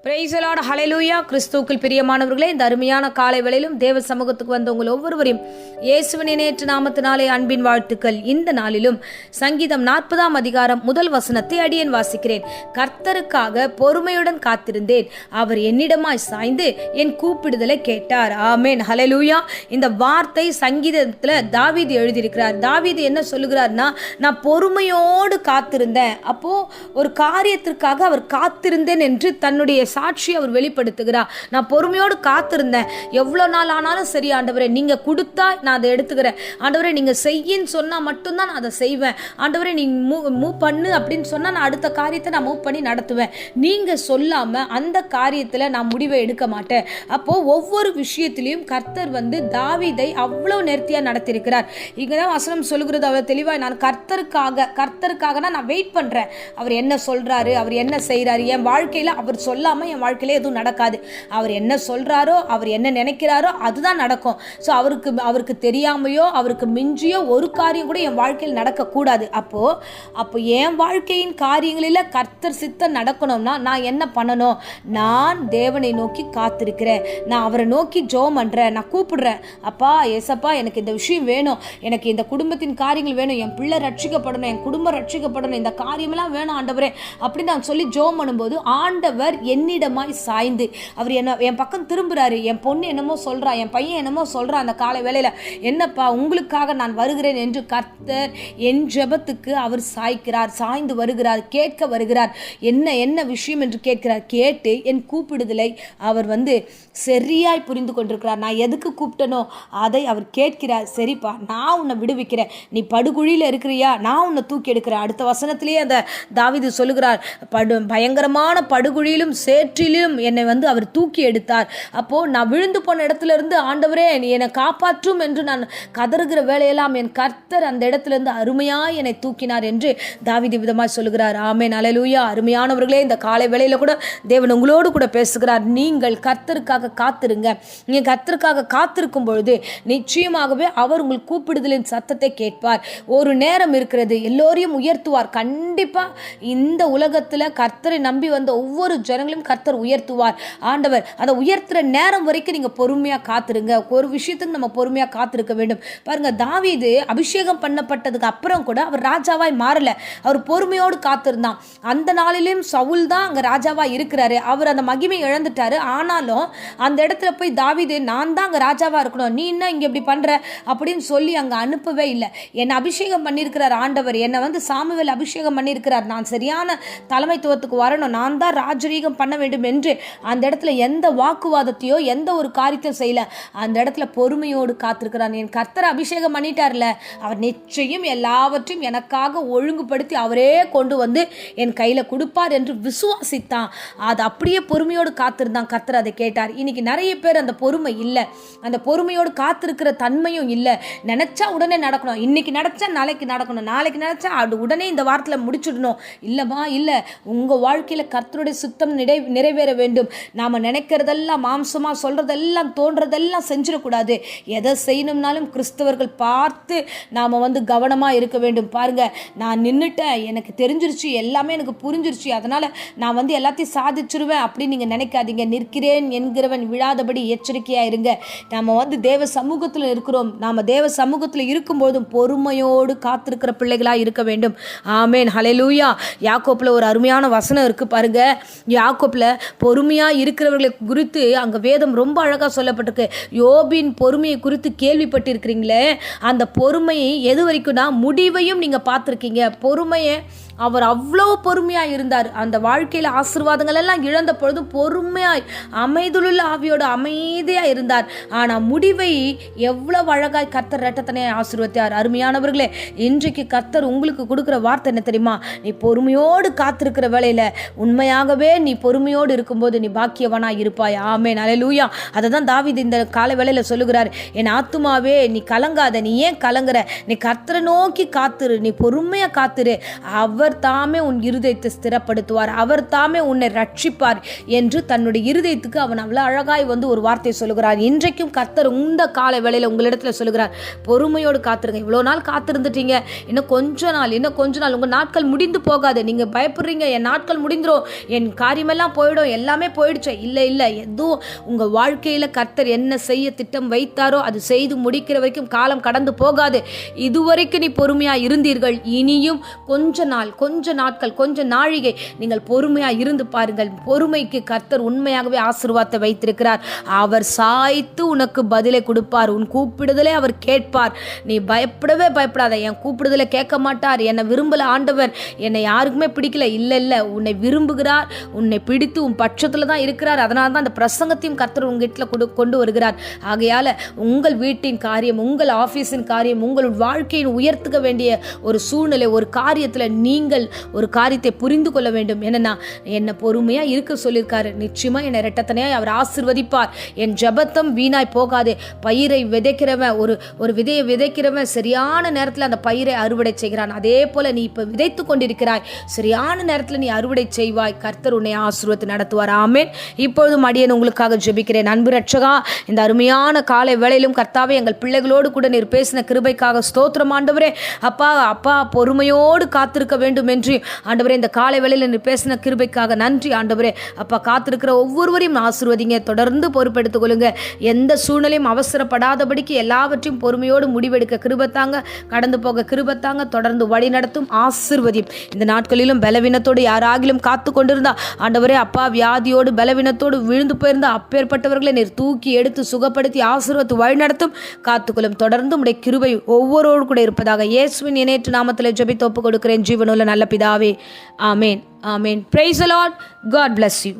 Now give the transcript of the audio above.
Praise the Lord, ஹல்லேலூயா. கிறிஸ்துவுக்குள் பிரியமானவர்களே, இந்த அருமையான காலை வேளையிலும் தேவ சமூகத்துக்கு வந்த உங்கள் ஒவ்வொருவரையும் இயேசுவின் இணையற்ற நாமத்தினாலே அன்பின் வாழ்த்துக்கள். இந்த நாளிலும் சங்கீதம் 40ஆம் அதிகாரம் முதல் வசனத்தை அடியேன் வாசிக்கிறேன். கர்த்தருக்காக பொறுமையுடன் காத்திருந்தேன், அவர் என்னிடமாய் சாய்ந்து என் கூப்பிடுதலை கேட்டார். ஆமென், ஹல்லேலூயா. இந்த வார்த்தை சங்கீதத்தில் தாவீது எழுதியிருக்கிறார். தாவீது என்ன சொல்லுகிறார்னா, நான் பொறுமையோடு காத்திருந்தேன். அப்போ ஒரு காரியத்திற்காக அவர் காத்திருந்தேன் என்று தன்னுடைய சாட்சி அவர் வெளிப்படுத்துகிறார். நான் பொறுமையோடு காத்திருந்தேன், எவ்வளோ நாள் ஆனாலும் சரி ஆண்டவரே, நீங்க கொடுத்தா நான் அதை எடுத்துக்கிறேன். ஆண்டவரே, நீங்க செய்யின்னு சொன்னா மட்டும்தான் நான் அதை செய்வேன். ஆண்டவரே, நீங்க மூவ் பண்ணு அப்படின்னு சொன்னா நான் அடுத்த காரியத்தை நான் மூவ் பண்ணி நடத்துவேன். நீங்க சொல்லாம அந்த காரியத்துல நான் முடிவை எடுக்க மாட்டேன். அப்போ ஒவ்வொரு விஷயத்திலையும் கர்த்தர் தாவீதை அவ்வளவு நேர்த்தியா நடத்தியிருக்கிறார். இங்கதான் வசனம் சொல்லுகிறது அவ்வளவு தெளிவா, நான் கர்த்தருக்காக நான் வெயிட் பண்றேன். அவர் என்ன சொல்றாரு, அவர் என்ன செய்யறாரு, என் வாழ்க்கையில அவர் சொல்லாம என் வாழ்க்கையில எதுவும் நடக்காது. அவர் என்ன சொல்றாரோ, அவர் என்ன நினைக்கிறாரோ அதுதான் நடக்கும். ஸோ அவருக்கு தெரியாமையோ அவருக்கு மிஞ்சியோ ஒரு காரியம் கூட என் வாழ்க்கையில் நடக்கக்கூடாது. அப்போ என் வாழ்க்கையின் காரியங்களில் கர்த்தர் சித்தம் நடக்கணும்னா நான் என்ன பண்ணணும்? நான் தேவனை நோக்கி காத்திருக்கிறேன், நான் அவரை நோக்கி ஜெபம் பண்றேன், நான் கூப்பிடுறேன். அப்பா, ஏசப்பா, எனக்கு இந்த விஷயம் வேணும், எனக்கு இந்த குடும்பத்தின் காரியங்கள் வேணும், என் பிள்ளை ரட்சிக்கப்படணும், என் குடும்பம் ரட்சிக்கப்படணும், இந்த காரியமெல்லாம் வேணும் ஆண்டவரே அப்படின்னு நான் சொல்லி ஜெபம் பண்ணும்போது ஆண்டவர் என்னிடமாய் சாய்ந்து அவர் என் பக்கம் திரும்புறாரு. என் பொண்ணு என்னமோ சொல்றா, என் பையன் என்னமோ சொல்றா, அந்த காலை வேளையில என்னப்பா உங்களுக்காக நான் வருகிறேன் என்று கர்த்தர் என் ஜெபத்துக்கு அவர் சாய்க்கிறார், சாய்ந்து வருகிறார், கேட்க வருகிறார். என்ன விஷயம் என்று கேட்கிறார். கேட்டு என் கூப்பிடுதலை அவர் சரியாய் புரிந்து கொண்டிருக்கிறார். நான் எதுக்கு கூப்பிட்டனோ அதை அவர் கேட்கிறார். சரிப்பா, நான் உன்னை விடுவிக்கிறேன், நீ படுகுழியில இருக்கிறியா, நான் உன்னை தூக்கி எடுக்கிறேன். அடுத்த வசனத்திலேயே அந்த தாவீது சொல்லுகிறார், பயங்கரமான படுகுழியிலும் சேற்றிலும் என்னை அவர் தூக்கி எடுத்தார். அப்போ நான் விழுந்து போன இடத்துல இருந்து ஆண்டவரே நீ என்னை காப்பாற்றும் என்று நான் கதறுகிற வேலையெல்லாம் என் கர்த்தர் அந்த இடத்துல இருந்து அருமையாய் என்னை தூக்கினார் என்று தாவீது விதமாய் சொல்லுகிறார். ஆமென், அல்லேலூயா. அருமையானவர்களே, இந்த காலை வேளையில கூட தேவன் உங்களோடு கூட பேசுகிறார். நீங்கள் கர்த்தருக்காக காத்திருங்க. நீங்க கர்த்தருக்காக காத்திருக்கும் பொழுது நிச்சயமாகவே அவர் உங்கள் கூப்பிடுதலின் சத்தத்தை கேட்பார். ஒரு நேரம் இருக்கிறது, எல்லோரையும் உயர்த்துவார். கண்டிப்பா இந்த உலகத்துல கர்த்தரை நம்பி வந்த ஒவ்வொரு ஜனங்களையும் கர்த்தர் உயர்த்துவார். ஆண்டவர் அந்த உயர்த்துற நேரம் வரைக்கும் நீங்க பொறுமையா காத்திருங்க. ஒரு விஷயத்துக்கு நம்ம பொறுமையா காத்திருக்க வேண்டும். பாருங்க, தாவீது அபிஷேகம் பண்ணப்பட்டதுக்கு அப்புறம் கூட அவர் ராஜாவாய் மாறல, அவர் பொறுமையோடு காத்திருந்தான். அந்த நாளிலும் சவுல் தான் அங்க ராஜாவா இருக்கிறாரு. அவர் அந்த மகிமை இழந்துட்டாரு. ஆனாலும் அந்த இடத்துல போய் தாவீது, நான் தான் அங்க ராஜாவா இருக்கணும், நீ என்ன இங்க இப்படி பண்ற அப்படின்னு சொல்லி அங்க அனுப்பவே இல்லை. என்னை அபிஷேகம் பண்ணியிருக்கிறார் ஆண்டவர், என்னை சாமுவேல் அபிஷேகம் பண்ணியிருக்கிறார், நான் சரியான தலைமைத்துவத்துக்கு வரணும், நான் தான் ராஜரீகம் பண்ண வேண்டும் என்று அந்த இடத்துல எந்த வாக்குவாதத்தையோ எந்த ஒரு காரியத்தையும் செய்யல. அந்த இடத்துல பொறுமையோடு காத்திருக்கிறான். என் கர்த்தரை அபிஷேகம் பண்ணிட்டார்ல, அவர் நிச்சயம் எல்லாவற்றையும் எனக்காக ஒழுங்குபடுத்தி அவரே கொண்டு என் கையில கொடுப்பார் என்று விசுவாசித்தான். அது அப்படியே பொறுமையோடு காத்திருந்தான். கர்த்தர் அதை கேட்டார். இன்னைக்கு நிறைய பேர் அந்த பொறுமை இல்லை, அந்த பொறுமையோடு காத்திருக்கிற தன்மையும் இல்லை. நினைச்சா உடனே நடக்கணும், இன்னைக்கு நினைச்சா நாளைக்கு நடக்கணும், நாளைக்கு நினைச்சா அது உடனே இந்த வாரத்தில் முடிச்சுடணும். இல்லமா, இல்லை, உங்க வாழ்க்கையில கர்த்தருடைய சுத்தம் நிறைவேற வேண்டும். நாம நினைக்கிறதெல்லாம் மாம்சமா சொல்றதெல்லாம் தோன்றதெல்லாம் செஞ்சிடக்கூடாது. எதை செய்யணும்னாலும் கிறிஸ்தவர்கள் பார்த்து நாம கவனமா இருக்க வேண்டும். பாருங்க, நான் நின்னுட்டேன், எனக்கு தெரிஞ்சிருச்சு, எல்லாமே எனக்கு புரிஞ்சிருச்சு, அதனால நான் எல்லாத்தையும் சாதிச்சிருவேன் அப்படின்னு நீங்க நினைக்காதீங்க. நிற்கிறேன் என்கிறவன் விழாதபடி எச்சரிக்கையா இருங்க. நாம தேவ சமூகத்தில் இருக்கிறோம். நாம தேவ சமூகத்தில் இருக்கும்போதும் பொறுமையோடு காத்திருக்கிற பிள்ளைகளா இருக்க வேண்டும். ஆமென், ஹல்லேலூயா. யாக்கோப்புல ஒரு அருமையான வசனம் இருக்கு பாருங்க. யாக்கோப்புல பொறுமையா இருக்கிறவர்களை குறித்து அங்க வேதம் ரொம்ப அழகா சொல்லப்பட்டிருக்கு. யோபின் பொறுமையை குறித்து கேள்விப்பட்டிருக்கிறீங்களே, அந்த பொறுமையை எது வரைக்கும்னா முடிவையும் நீங்க பார்த்திருக்கீங்க. பொறுமையை அவர் அவ்வளவு பொறுமையா இருந்தார். அந்த வாழ்க்கையில ஆசீர்வாதங்கள் எல்லாம் இழந்த பொழுது பொறுமையாய் அமைதியுள்ள ஆவியோட அமைதியா இருந்தார். ஆனா முடிவை எவ்வளவு அழகாய் கர்த்தர் இரட்டத்தனை ஆசீர்வதித்தார். அருமையானவர்களே, இன்றைக்கு கர்த்தர் உங்களுக்கு கொடுக்கிற வார்த்தை என்ன தெரியுமா? நீ பொறுமையோடு காத்திருக்கிற வேளையில உண்மையாகவே நீ பொறுமையோடு இருக்கும்போது நீ பாக்கியவனாய் இருப்பாய். ஆமென், அல்லேலூயா. அதை தான் தாவீது இந்த காலை வேளையில சொல்லுகிறார். என் ஆத்துமாவே நீ கலங்காத, நீ ஏன் கலங்குற? நீ கர்த்தரை நோக்கி காத்திரு, நீ பொறுமையா காத்திரு. அவர் அவர் தாமே உன் இருதயத்தை ஸ்திரப்படுத்துவார், அவர் தாமே உன்னை ரட்சிப்பார் என்று தன்னுடைய இருதயத்துக்கு அவன் அவ்வளோ அழகாய் ஒரு வார்த்தை சொல்லுகிறார். இன்றைக்கும் கர்த்தர் இந்த காலை வேளையில் உங்களிடத்தில் சொல்லுகிறார், பொறுமையோடு காத்திருங்க. இவ்வளோ நாள் காத்திருந்துட்டீங்க, இன்னும் கொஞ்ச நாள் உங்கள் நாட்கள் முடிந்து போகாது. நீங்கள் பயப்படுறீங்க, என் நாட்கள் முடிந்துடும், என் காரியமெல்லாம் போயிடும், எல்லாமே போயிடுச்சு. இல்லை, எதுவும் உங்கள் வாழ்க்கையில் கர்த்தர் என்ன செய்ய திட்டம் வைத்தாரோ அது செய்து முடிக்கிற வரைக்கும் காலம் கடந்து போகாது. இதுவரைக்கும் நீ பொறுமையாக இருந்தீர்கள், இனியும் கொஞ்ச நாட்கள் கொஞ்ச நாழிகை நீங்கள் பொறுமையாக இருந்து பாருங்கள். பொறுமைக்கு கர்த்தர் உண்மையாகவே ஆசீர்வாதத்தை வைத்திருக்கிறார். அவர் சாய்த்து உனக்கு பதிலை கொடுப்பார். உன் கூப்பிடுதலை அவர் கேட்பார். நீ பயப்படவே பயப்படாத. என் கூப்பிடுதலை கேட்க மாட்டார், என்னை விரும்பல ஆண்டவர், என்னை யாருக்குமே பிடிக்கல. இல்லை, உன்னை விரும்புகிறார், உன்னை பிடித்து உன் பட்சத்தில் தான் இருக்கிறார். அதனால தான் அந்த பிரசங்கத்தையும் கர்த்தர் உங்ககிட்ட கொண்டு வருகிறார். ஆகையால் உங்கள் வீட்டின் காரியம், உங்கள் ஆஃபீஸின் காரியம், உங்கள் வாழ்க்கையின் உயர்த்துக்க வேண்டிய ஒரு சூழ்நிலை, ஒரு காரியத்தில் நீங்கள் ஒரு காரியத்தை புரிந்து கொள்ள வேண்டும். என்னன்னா, என்னை பொறுமையாக இருக்க சொல்லியிருக்காரு, நிச்சயமாக என்னை இரட்டத்தனையாக அவர் ஆசீர்வதிப்பார். என் ஜெபத்தம் வீணாய் போகாது. பயிரை விதைக்கிறவன், ஒரு விதையை விதைக்கிறவன் சரியான நேரத்தில் அந்த பயிரை அறுவடை செய்கிறான். அதே போல நீ இப்போ விதைத்து கொண்டிருக்கிறாய், சரியான நேரத்தில் நீ அறுவடை செய்வாய். கர்த்தர் உன்னை ஆசீர்வதித்து நடத்துவார். ஆமென். இப்பொழுதும் அடியேன் உங்களுக்காக ஜெபிக்கிறேன். அன்பு ரட்சகா, இந்த அருமையான காலை வேளையிலும் கர்த்தாவே, எங்கள் பிள்ளைகளோடு கூட நீர் பேசின கிருபைக்காக ஸ்தோத்திரம் ஆண்டவரே. அப்பா பொறுமையோடு காத்திருக்க வேண்டும் என்று ஆண்டவரே, இந்த காலை வேளையில் நீர் பேசின கிருபைக்காக நன்றி ஆண்டவரே. அப்பா, காத்திருக்கிற ஒவ்வொருவரையும் ஆசீர்வதிங்க, தொடர்ந்து பொறுப்பெடுத்துக் கொள்ளுங்க. எந்த சூழ்நிலையும் அவசரப்படாதபடிக்கு எல்லாவற்றையும் பொறுமையோடு முடிவெடுக்க கிருபத்தாங்க, கடந்து போக கிருபத்தாங்க, தொடர்ந்து வழி நடத்தும் ஆசீர்வதியும். இந்த நாட்களிலும் பலவீனத்தோடு யாராகிலும் காத்து கொண்டிருந்தா ஆண்டவரே, அப்பா வியாதியோடு பலவீனத்தோடு விழுந்து போயிருந்தா அப்பேற்பட்டவர்களை நீர் தூக்கி எடுத்து சுகப்படுத்தி ஆசீர்வதித்து வழி நடத்தும், காத்துக்கொள்ளும். தொடர்ந்து உடைய கிருபை ஒவ்வொருவரோடு கூட இருப்பதாக இயேசுவின் இணையற்ற நாமத்தில் ஜெபித்து ஒப்புக் கொடுக்கிறேன் ஜீவனுள்ள நல்ல பிதாவே. ஆமேன். Praise the Lord. God bless you.